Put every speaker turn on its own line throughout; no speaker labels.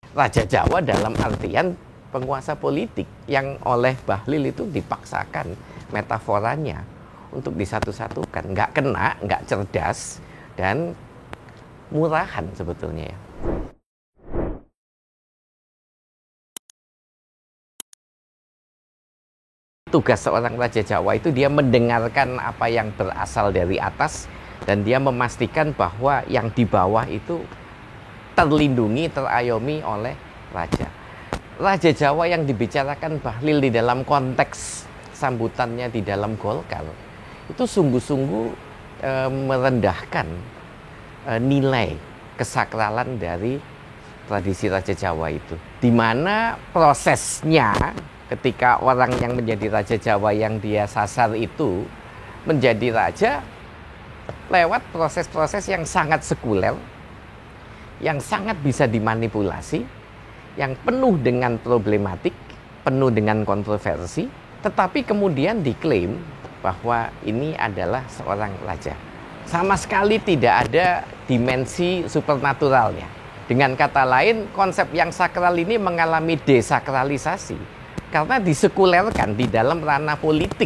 Raja Jawa dalam artian penguasa politik yang oleh Bahlil itu dipaksakan metaforanya untuk disatu-satukan. Nggak kena, nggak cerdas, dan murahan sebetulnya ya. Tugas seorang Raja Jawa itu dia mendengarkan apa yang berasal dari atas dan dia memastikan bahwa yang di bawah itu terlindungi, terayomi oleh Raja. Raja Jawa yang dibicarakan Bahlil di dalam konteks sambutannya di dalam Golkar itu sungguh-sungguh merendahkan nilai kesakralan dari tradisi Raja Jawa itu, di mana prosesnya ketika orang yang menjadi Raja Jawa yang dia sasar itu menjadi raja lewat proses-proses yang sangat sekuler, yang sangat bisa dimanipulasi, yang penuh dengan problematik, penuh dengan kontroversi, tetapi kemudian diklaim bahwa ini adalah seorang raja. Sama sekali tidak ada dimensi supernaturalnya. Dengan kata lain, konsep yang sakral ini mengalami desakralisasi karena disekulerkan di dalam ranah politik,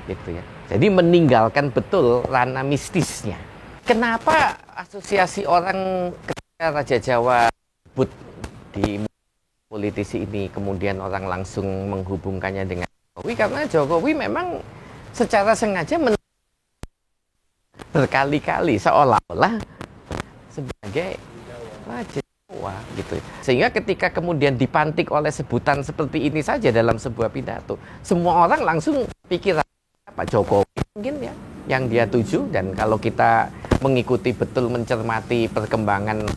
gitu ya. Jadi meninggalkan betul ranah mistisnya. Kenapa asosiasi orang ketika Raja Jawa disebut di politisi ini kemudian orang langsung menghubungkannya dengan Jokowi? Karena Jokowi memang secara sengaja berkali-kali seolah-olah sebagai Raja Jawa gitu. Sehingga ketika kemudian dipantik oleh sebutan seperti ini saja dalam sebuah pidato, semua orang langsung pikiran Pak Jokowi mungkin ya yang dia tuju. Dan kalau kita mengikuti betul, mencermati perkembangan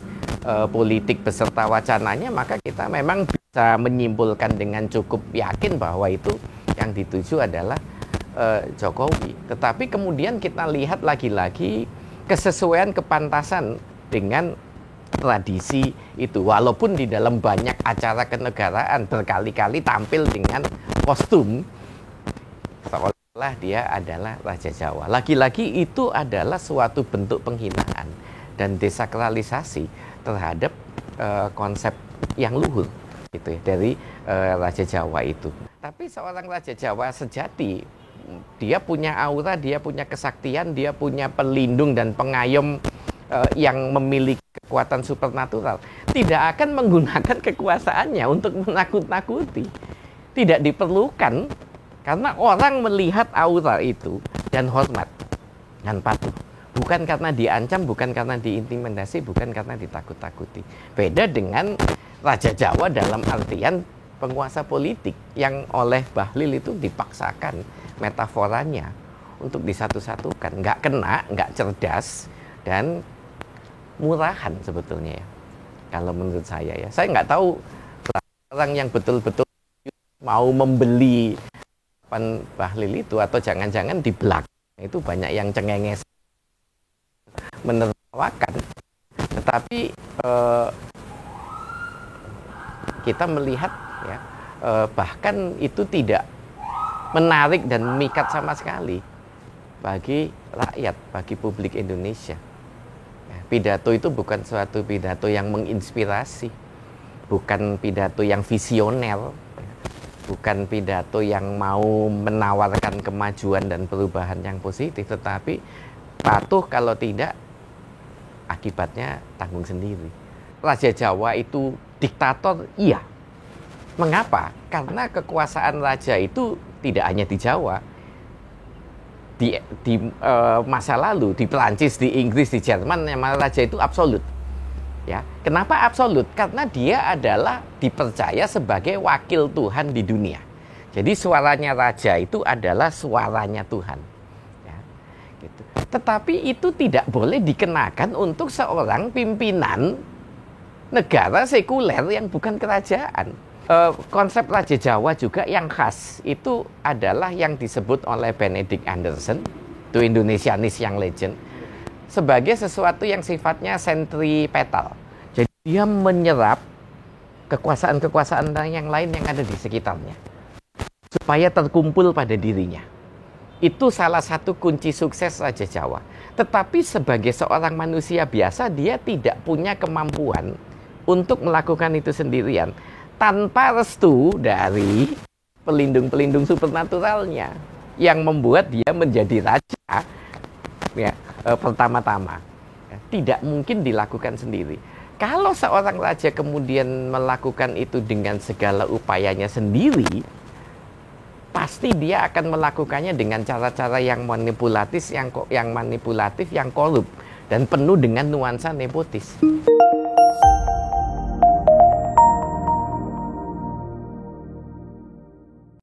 politik beserta wacananya, maka kita memang bisa menyimpulkan dengan cukup yakin bahwa itu yang dituju adalah Jokowi. Tetapi kemudian kita lihat lagi-lagi kesesuaian kepantasan dengan tradisi itu, walaupun di dalam banyak acara kenegaraan berkali-kali tampil dengan kostum seolah-olah dia adalah Raja Jawa. Lagi-lagi itu adalah suatu bentuk penghinaan dan desakralisasi terhadap konsep yang luhur gitu ya, dari Raja Jawa itu. Tapi seorang Raja Jawa sejati, dia punya aura, dia punya kesaktian, dia punya pelindung dan pengayom yang memiliki kekuatan supernatural. Tidak akan menggunakan kekuasaannya untuk menakut-nakuti. Tidak diperlukan, karena orang melihat aura itu dan hormat dan patuh. Bukan karena diancam, bukan karena diintimidasi, bukan karena ditakut-takuti. Beda dengan Raja Jawa dalam artian penguasa politik yang oleh Bahlil itu dipaksakan metaforanya untuk disatu-satukan. Nggak kena, nggak cerdas, dan murahan sebetulnya ya. Kalau menurut saya ya. Saya nggak tahu orang yang betul-betul mau membeli Bahlil itu, atau jangan-jangan di belakang itu banyak yang cengenges menertawakan. Tetapi kita melihat ya, bahkan itu tidak menarik dan memikat sama sekali bagi rakyat, bagi publik Indonesia. Ya, pidato itu bukan suatu pidato yang menginspirasi, bukan pidato yang visioner, bukan pidato yang mau menawarkan kemajuan dan perubahan yang positif, tetapi patuh kalau tidak, akibatnya tanggung sendiri. Raja Jawa itu diktator, iya. Mengapa? Karena kekuasaan raja itu tidak hanya di Jawa, di masa lalu di Perancis, di Inggris, di Jerman, yang mana raja itu absolut. Ya, kenapa absolut? Karena dia adalah dipercaya sebagai wakil Tuhan di dunia. Jadi suaranya raja itu adalah suaranya Tuhan. Ya, gitu. Tetapi itu tidak boleh dikenakan untuk seorang pimpinan negara sekuler yang bukan kerajaan. Konsep Raja Jawa juga yang khas itu adalah yang disebut oleh Benedict Anderson, itu Indonesianis yang legend, sebagai sesuatu yang sifatnya sentripetal. Jadi dia menyerap kekuasaan-kekuasaan yang lain yang ada di sekitarnya supaya terkumpul pada dirinya. Itu salah satu kunci sukses Raja Jawa. Tetapi sebagai seorang manusia biasa, dia tidak punya kemampuan untuk melakukan itu sendirian tanpa restu dari pelindung-pelindung supernaturalnya yang membuat dia menjadi raja ya, pertama-tama. Tidak mungkin dilakukan sendiri. Kalau seorang raja kemudian melakukan itu dengan segala upayanya sendiri, pasti dia akan melakukannya dengan cara-cara yang manipulatif, yang korup dan penuh dengan nuansa nepotis.